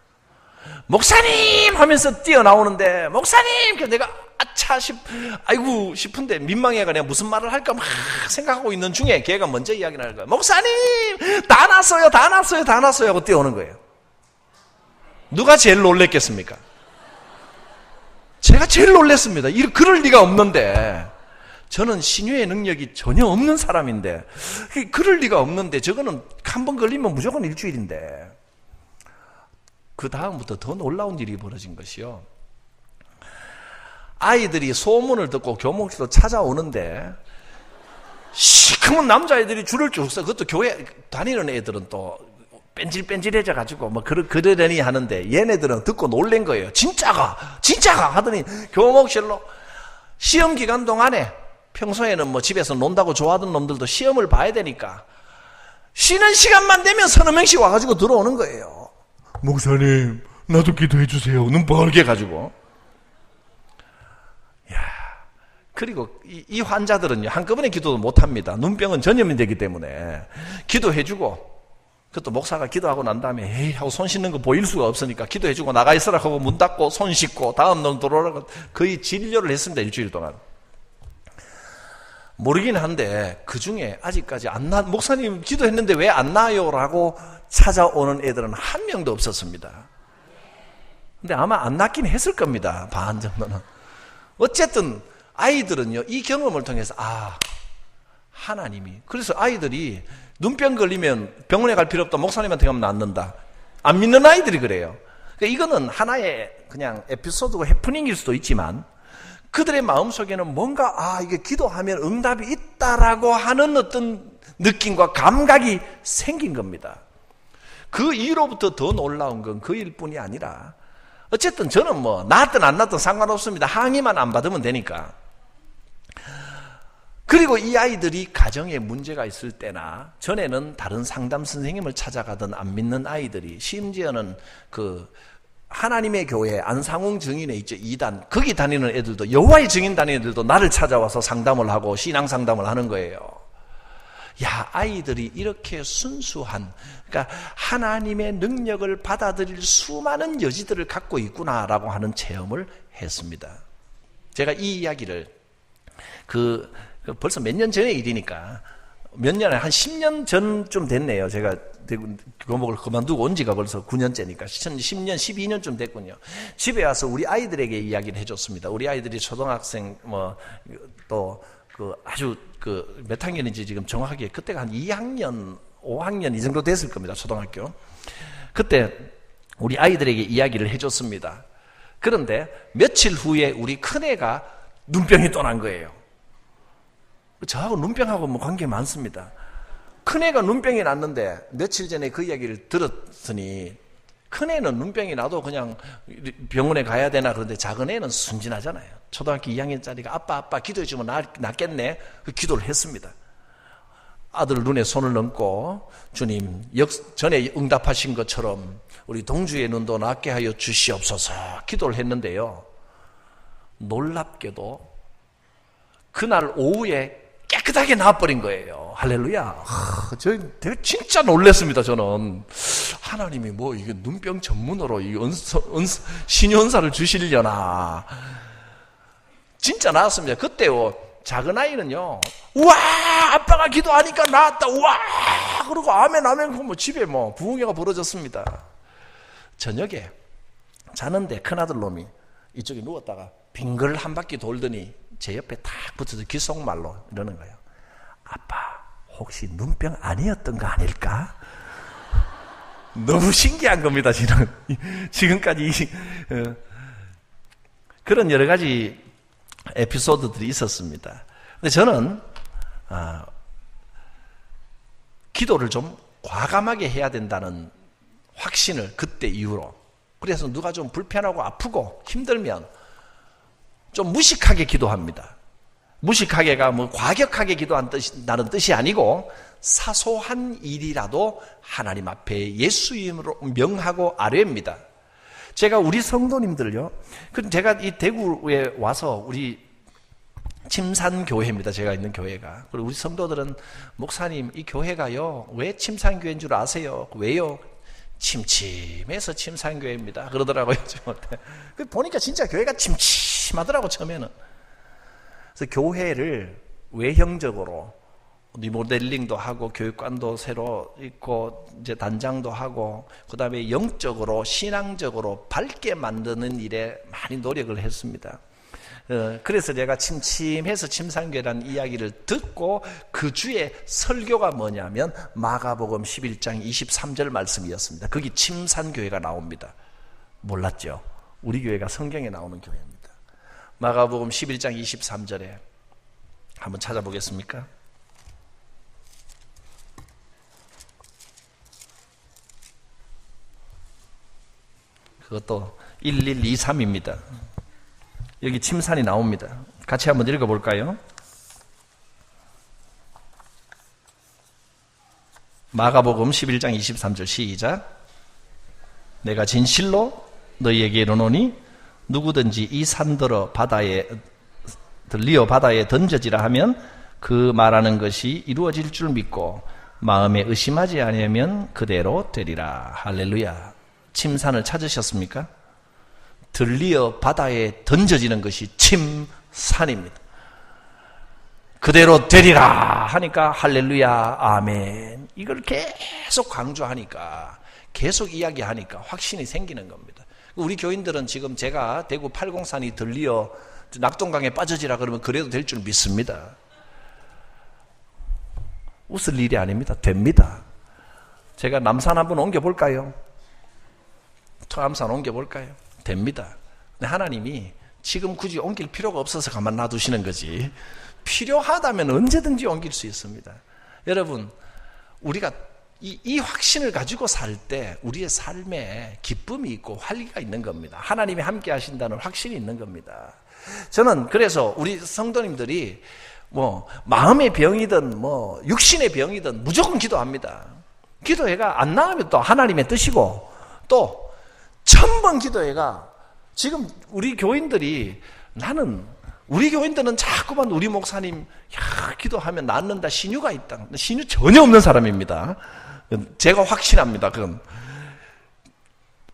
목사님 하면서 뛰어나오는데 목사님 그래서 내가 아이고 싶은데 민망해가 내가 무슨 말을 할까 막 생각하고 있는 중에 걔가 먼저 이야기를 하는 거예요. 목사님 다 났어요 하고 뛰어오는 거예요. 누가 제일 놀랬겠습니까? 제가 제일 놀랬습니다. 그럴 리가 없는데 저는 신유의 능력이 전혀 없는 사람인데 그럴 리가 없는데 저거는 한 번 걸리면 무조건 일주일인데 그 다음부터 더 놀라운 일이 벌어진 것이요. 아이들이 소문을 듣고 교목실로 찾아오는데 시커먼 남자애들이 줄을 쭉 서. 그것도 교회 다니는 애들은 또 뺀질뺀질해져 가지고 뭐 그러려니 하는데 얘네들은 듣고 놀란 거예요. 진짜가 하더니 교목실로 시험 기간 동안에 평소에는 뭐 집에서 논다고 좋아하던 놈들도 시험을 봐야 되니까 쉬는 시간만 되면 서너 명씩 와가지고 들어오는 거예요. 목사님 나도 기도해 주세요. 눈 벌게 가지고. 야, 그리고 이 환자들은요 한꺼번에 기도도 못합니다. 눈병은 전염이 되기 때문에 기도해주고 그것도 목사가 기도하고 난 다음에 에이 하고 손 씻는 거 보일 수가 없으니까 기도해주고 나가 있으라 하고 문 닫고 손 씻고 다음 날 들어오라고 거의 진료를 했습니다. 일주일 동안. 모르긴 한데 그 중에 아직까지 목사님 기도했는데 왜 안 나요? 라고 찾아오는 애들은 한 명도 없었습니다. 근데 아마 안 낫긴 했을 겁니다. 반 정도는. 어쨌든 아이들은요 이 경험을 통해서 하나님이 그래서 아이들이 눈병 걸리면 병원에 갈 필요 없다. 목사님한테 가면 낫는다. 안 믿는 아이들이 그래요. 그러니까 이거는 하나의 그냥 에피소드고 해프닝일 수도 있지만 그들의 마음속에는 뭔가 이게 기도하면 응답이 있다라고 하는 어떤 느낌과 감각이 생긴 겁니다. 그 이후로부터 더 놀라운 건 그 일뿐이 아니라 어쨌든 저는 뭐 낫든 안 낫든 상관없습니다. 항의만 안 받으면 되니까. 그리고 이 아이들이 가정에 문제가 있을 때나 전에는 다른 상담 선생님을 찾아가던 안 믿는 아이들이 심지어는 하나님의 교회 안상홍 증인회 있죠. 2단 거기 다니는 애들도 여호와의 증인 다니는 애들도 나를 찾아와서 상담을 하고 신앙 상담을 하는 거예요. 야, 아이들이 이렇게 순수한 그러니까 하나님의 능력을 받아들일 수많은 여지들을 갖고 있구나라고 하는 체험을 했습니다. 제가 이 이야기를 벌써 몇 년 전의 일이니까 몇 년에 한 10년 전쯤 됐네요. 제가 교목을 그만두고 온 지가 벌써 9년째니까 2010년, 12년쯤 됐군요. 집에 와서 우리 아이들에게 이야기를 해줬습니다. 우리 아이들이 초등학생 아주 몇 학년인지 지금 정확하게 그때가 한 2학년, 5학년 이 정도 됐을 겁니다. 초등학교. 그때 우리 아이들에게 이야기를 해줬습니다. 그런데 며칠 후에 우리 큰애가 눈병이 또 난 거예요. 저하고 눈병하고 뭐 관계 많습니다. 큰애가 눈병이 났는데 며칠 전에 그 이야기를 들었으니 큰애는 눈병이 나도 그냥 병원에 가야 되나 그런데 작은애는 순진하잖아요. 초등학교 2학년짜리가 아빠 기도해 주면 낫겠네. 그 기도를 했습니다. 아들 눈에 손을 얹고 주님 전에 응답하신 것처럼 우리 동주의 눈도 낫게 하여 주시옵소서 기도를 했는데요. 놀랍게도 그날 오후에 깨끗하게 나와버린 거예요. 할렐루야. 저 진짜 놀랐습니다. 저는 하나님이 뭐 이게 눈병 전문으로 이 신현사를 주시려나. 진짜 나왔습니다. 그때요 작은 아이는요, 우와 아빠가 기도하니까 나았다. 우와 그러고 아멘 뭐 집에 뭐 부흥회가 벌어졌습니다. 저녁에 자는데 큰아들 놈이 이쪽에 누웠다가 빙글 한 바퀴 돌더니 제 옆에 탁 붙어서 귓속말로 이러는 거예요. 아빠 혹시 눈병 아니었던 거 아닐까? 너무 신기한 겁니다, 지금까지. 그런 여러 가지 에피소드들이 있었습니다. 근데 저는, 기도를 좀 과감하게 해야 된다는 확신을 그때 이후로. 그래서 누가 좀 불편하고 아프고 힘들면 좀 무식하게 기도합니다. 무식하게가 뭐 과격하게 기도한다는 뜻이 아니고 사소한 일이라도 하나님 앞에 예수 이름으로 명하고 아뢰입니다. 제가 우리 성도님들요. 제가 이 대구에 와서 우리 침산교회입니다. 제가 있는 교회가. 그리고 우리 성도들은 목사님 이 교회가요. 왜 침산교회인 줄 아세요? 왜요? 침침해서 침산교회입니다. 그러더라고요. 저한테. 보니까 진짜 교회가 침침하더라고 처음에는. 그래서 교회를 외형적으로 리모델링도 하고 교육관도 새로 있고 이제 단장도 하고 그다음에 영적으로 신앙적으로 밝게 만드는 일에 많이 노력을 했습니다. 그래서 제가 침침해서 침상교회라는 이야기를 듣고 그 주에 설교가 뭐냐면 마가복음 11장 23절 말씀이었습니다. 거기 침산교회가 나옵니다. 몰랐죠? 우리 교회가 성경에 나오는 교회입니다. 마가복음 11장 23절에 한번 찾아보겠습니까? 그것도 1123입니다. 여기 침산이 나옵니다. 같이 한번 읽어볼까요? 마가복음 11장 23절 시작. 내가 진실로 너희에게 이르노니 누구든지 이 산들어 들리어 바다에 던져지라 하면 그 말하는 것이 이루어질 줄 믿고 마음에 의심하지 아니하면 그대로 되리라. 할렐루야. 침산을 찾으셨습니까? 들리어 바다에 던져지는 것이 침산입니다. 그대로 되리라 하니까 할렐루야 아멘. 이걸 계속 강조하니까 계속 이야기하니까 확신이 생기는 겁니다. 우리 교인들은 지금 제가 대구 팔공산이 들리어 낙동강에 빠져지라 그러면 그래도 될 줄 믿습니다. 웃을 일이 아닙니다. 됩니다. 제가 남산 한번 옮겨볼까요? 토암산 옮겨볼까요? 됩니다. 근데 하나님이 지금 굳이 옮길 필요가 없어서 가만 놔두시는 거지 필요하다면 언제든지 옮길 수 있습니다. 여러분 우리가 이 확신을 가지고 살 때 우리의 삶에 기쁨이 있고 활기가 있는 겁니다. 하나님이 함께 하신다는 확신이 있는 겁니다. 저는 그래서 우리 성도님들이 뭐 마음의 병이든 뭐 육신의 병이든 무조건 기도합니다. 기도회가 안 나가면 또 하나님의 뜻이고 또 1000번 기도회가 지금 우리 교인들이 우리 교인들은 자꾸만 우리 목사님 기도하면 낫는다 신유가 있다. 신유 전혀 없는 사람입니다. 제가 확신합니다. 그건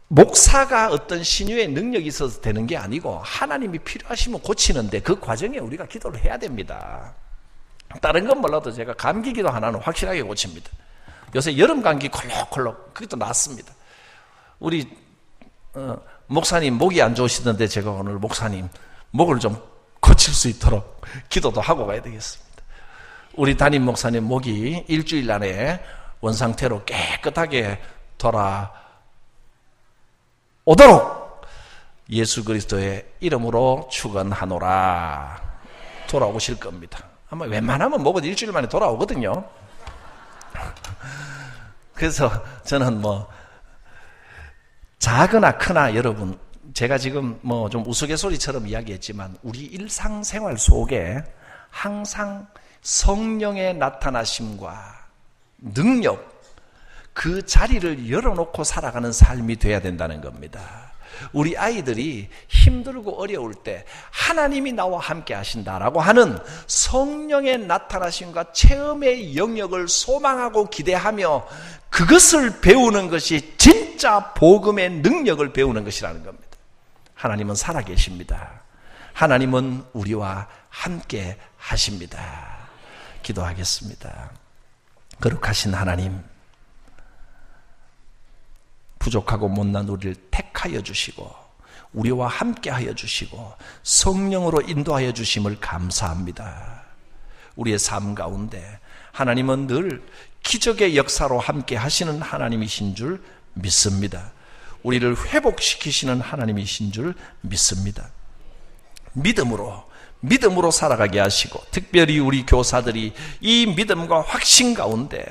목사가 어떤 신유의 능력이 있어서 되는 게 아니고 하나님이 필요하시면 고치는데 그 과정에 우리가 기도를 해야 됩니다. 다른 건 몰라도 제가 감기 기도 하나는 확실하게 고칩니다. 요새 여름 감기 콜록콜록 그것도 낫습니다. 우리 목사님 목이 안 좋으시던데 제가 오늘 목사님 목을 좀 고칠 수 있도록 기도도 하고 가야 되겠습니다. 우리 담임 목사님 목이 일주일 안에 원상태로 깨끗하게 돌아오도록 예수 그리스도의 이름으로 축원하노라. 돌아오실 겁니다. 아마 웬만하면 목은 일주일 만에 돌아오거든요. 그래서 저는 작으나 크나 여러분 제가 지금 좀 우스갯소리처럼 이야기했지만 우리 일상생활 속에 항상 성령의 나타나심과 능력 그 자리를 열어놓고 살아가는 삶이 돼야 된다는 겁니다. 우리 아이들이 힘들고 어려울 때 하나님이 나와 함께 하신다라고 하는 성령의 나타나심과 체험의 영역을 소망하고 기대하며 그것을 배우는 것이 진짜 복음의 능력을 배우는 것이라는 겁니다. 하나님은 살아계십니다. 하나님은 우리와 함께 하십니다. 기도하겠습니다. 거룩하신 하나님, 부족하고 못난 우리를 택하여 주시고 우리와 함께 하여 주시고 성령으로 인도하여 주심을 감사합니다. 우리의 삶 가운데 하나님은 늘 기적의 역사로 함께 하시는 하나님이신 줄 믿습니다. 우리를 회복시키시는 하나님이신 줄 믿습니다. 믿음으로 살아가게 하시고, 특별히 우리 교사들이 이 믿음과 확신 가운데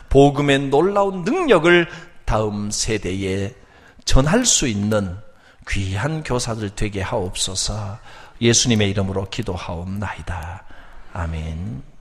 복음의 놀라운 능력을 다음 세대에 전할 수 있는 귀한 교사들 되게 하옵소서. 예수님의 이름으로 기도하옵나이다. 아멘.